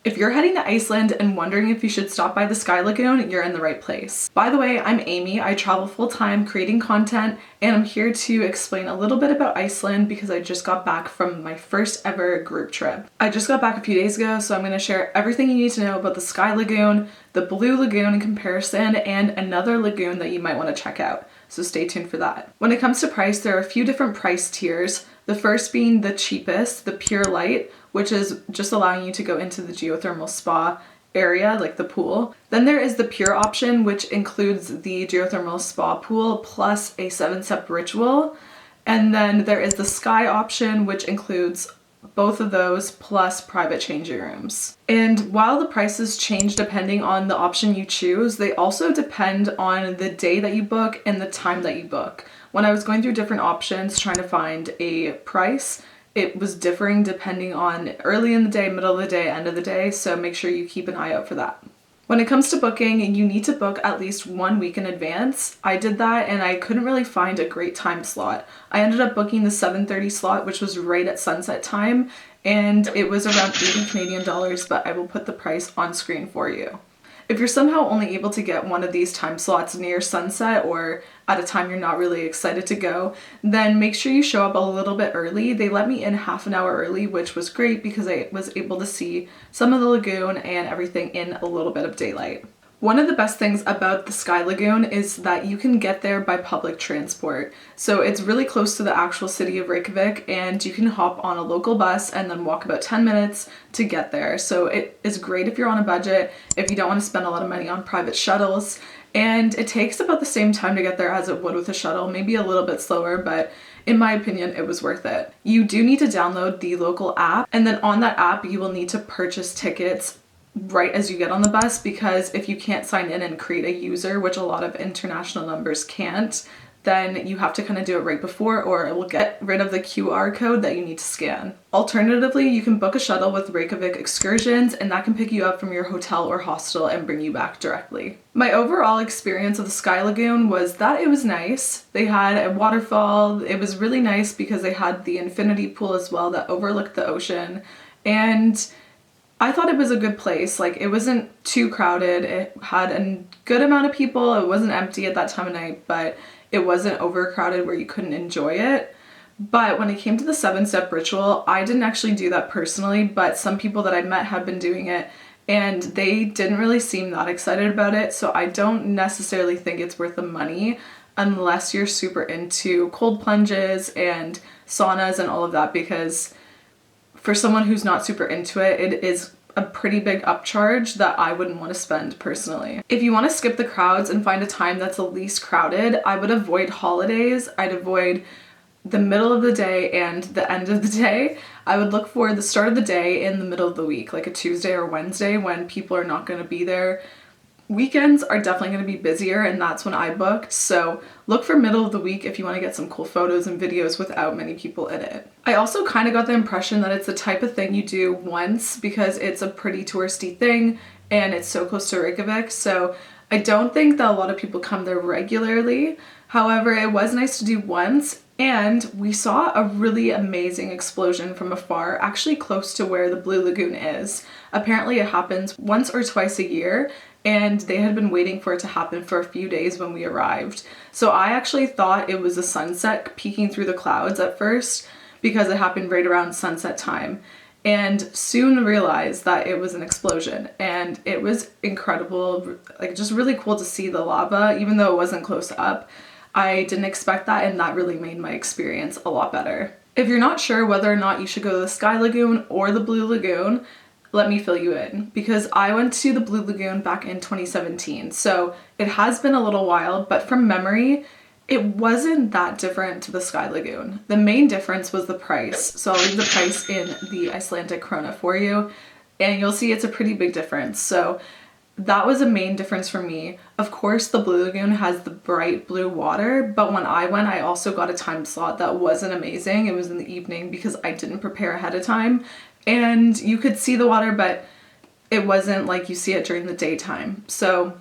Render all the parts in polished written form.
If you're heading to Iceland and wondering if you should stop by the Sky Lagoon, you're in the right place. By the way, I'm Amy. I travel full-time creating content, and I'm here to explain a little bit about Iceland because I just got back from my first ever group trip. I just got back a few days ago, so I'm going to share everything you need to know about the Sky Lagoon, the Blue Lagoon in comparison, and another lagoon that you might want to check out. So stay tuned for that. When it comes to price, there are a few different price tiers. The first being the cheapest, the Pure Light, which is just allowing you to go into the geothermal spa area, like the pool. Then there is the Pure option, which includes the geothermal spa pool plus a 7-step ritual. And then there is the Sky option, which includes both of those plus private changing rooms. And while the prices change depending on the option you choose, they also depend on the day that you book and the time that you book. When I was going through different options trying to find a price, it was differing depending on early in the day, middle of the day, end of the day, so make sure you keep an eye out for that. When it comes to booking, you need to book at least 1 week in advance. I did that and I couldn't really find a great time slot. I ended up booking the 7:30 slot, which was right at sunset time, and it was around 80 Canadian dollars, but I will put the price on screen for you. If you're somehow only able to get one of these time slots near sunset or at a time you're not really excited to go, then make sure you show up a little bit early. They let me in half an hour early, which was great because I was able to see some of the lagoon and everything in a little bit of daylight. One of the best things about the Sky Lagoon is that you can get there by public transport. So it's really close to the actual city of Reykjavik, and you can hop on a local bus and then walk about 10 minutes to get there. So it is great if you're on a budget, if you don't want to spend a lot of money on private shuttles. And it takes about the same time to get there as it would with a shuttle, maybe a little bit slower, but in my opinion, it was worth it. You do need to download the local app, and then on that app, you will need to purchase tickets right as you get on the bus, because if you can't sign in and create a user, which a lot of international numbers can't, then you have to kind of do it right before, or it will get rid of the QR code that you need to scan. Alternatively, you can book a shuttle with Reykjavik Excursions, and that can pick you up from your hotel or hostel and bring you back directly. My overall experience of the Sky Lagoon was that it was nice. They had a waterfall. It was really nice because they had the infinity pool as well that overlooked the ocean, and I thought it was a good place. Like, it wasn't too crowded. It had a good amount of people. It wasn't empty at that time of night, but it wasn't overcrowded where you couldn't enjoy it. But when it came to the 7-step ritual, I didn't actually do that personally, but some people that I met had been doing it and they didn't really seem that excited about it. So I don't necessarily think it's worth the money unless you're super into cold plunges and saunas and all of that, because for someone who's not super into it, it is a pretty big upcharge that I wouldn't want to spend personally. If you want to skip the crowds and find a time that's the least crowded, I would avoid holidays. I'd avoid the middle of the day and the end of the day. I would look for the start of the day in the middle of the week, like a Tuesday or Wednesday when people are not going to be there. Weekends are definitely going to be busier, and that's when I booked, so look for middle of the week if you want to get some cool photos and videos without many people in it. I also kind of got the impression that it's the type of thing you do once because it's a pretty touristy thing and it's so close to Reykjavik, so I don't think that a lot of people come there regularly. However, it was nice to do once, and we saw a really amazing explosion from afar, actually close to where the Blue Lagoon is. Apparently it happens once or twice a year, and they had been waiting for it to happen for a few days when we arrived. So I actually thought it was a sunset peeking through the clouds at first because it happened right around sunset time, and soon realized that it was an explosion, and it was incredible, like just really cool to see the lava even though it wasn't close up. I didn't expect that, and that really made my experience a lot better. If you're not sure whether or not you should go to the Sky Lagoon or the Blue Lagoon, let me fill you in, because I went to the Blue Lagoon back in 2017, so it has been a little while, but from memory, it wasn't that different to the Sky Lagoon. The main difference was the price, so I'll leave the price in the Icelandic krona for you, and you'll see it's a pretty big difference. So that was a main difference for me. Of course, the Blue Lagoon has the bright blue water, but when I went, I also got a time slot that wasn't amazing. It was in the evening because I didn't prepare ahead of time, and you could see the water, but it wasn't like you see it during the daytime. So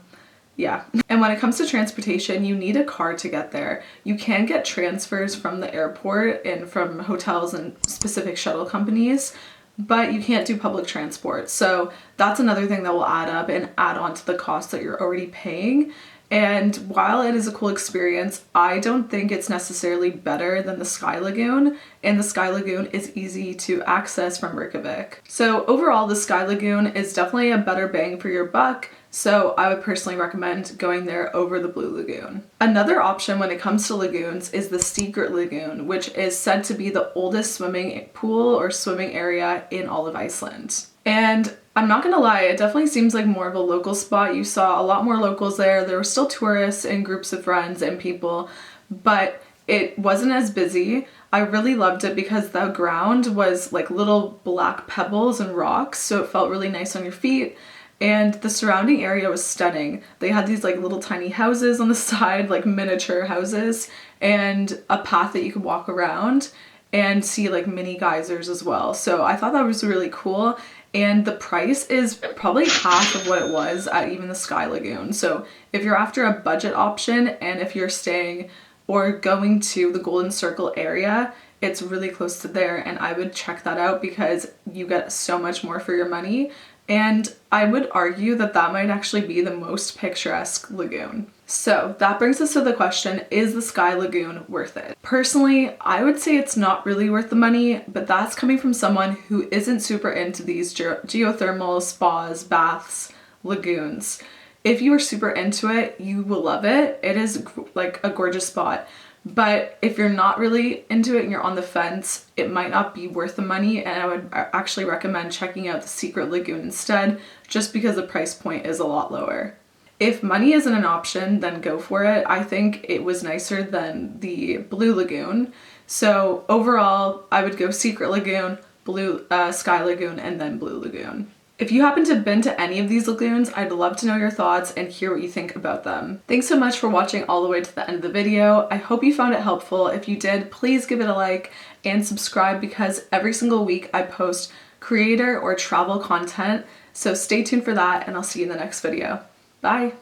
yeah. And when it comes to transportation, you need a car to get there. You can get transfers from the airport and from hotels and specific shuttle companies, but you can't do public transport. So that's another thing that will add up and add on to the cost that you're already paying. And while it is a cool experience, I don't think it's necessarily better than the Sky Lagoon, and the Sky Lagoon is easy to access from Reykjavik. So overall, the Sky Lagoon is definitely a better bang for your buck, so I would personally recommend going there over the Blue Lagoon. Another option when it comes to lagoons is the Secret Lagoon, which is said to be the oldest swimming pool or swimming area in all of Iceland. And I'm not gonna lie, it definitely seems like more of a local spot. You saw a lot more locals there. There were still tourists and groups of friends and people, but it wasn't as busy. I really loved it because the ground was like little black pebbles and rocks, so it felt really nice on your feet. And the surrounding area was stunning. They had these like little tiny houses on the side, like miniature houses, and a path that you could walk around and see like mini geysers as well. So I thought that was really cool. And the price is probably half of what it was at even the Sky Lagoon. So if you're after a budget option and if you're staying or going to the Golden Circle area, it's really close to there, and I would check that out because you get so much more for your money. And I would argue that that might actually be the most picturesque lagoon. So that brings us to the question, is the Sky Lagoon worth it? Personally, I would say it's not really worth the money, but that's coming from someone who isn't super into these geothermal spas, baths, lagoons. If you are super into it, you will love it. It is like a gorgeous spot. But if you're not really into it and you're on the fence, it might not be worth the money, and I would actually recommend checking out the Secret Lagoon instead, just because the price point is a lot lower. If money isn't an option, then go for it. I think it was nicer than the Blue Lagoon. So overall, I would go Secret Lagoon, Sky Lagoon, and then Blue Lagoon. If you happen to have been to any of these lagoons, I'd love to know your thoughts and hear what you think about them. Thanks so much for watching all the way to the end of the video. I hope you found it helpful. If you did, please give it a like and subscribe because every single week I post creator or travel content. So stay tuned for that, and I'll see you in the next video. Bye.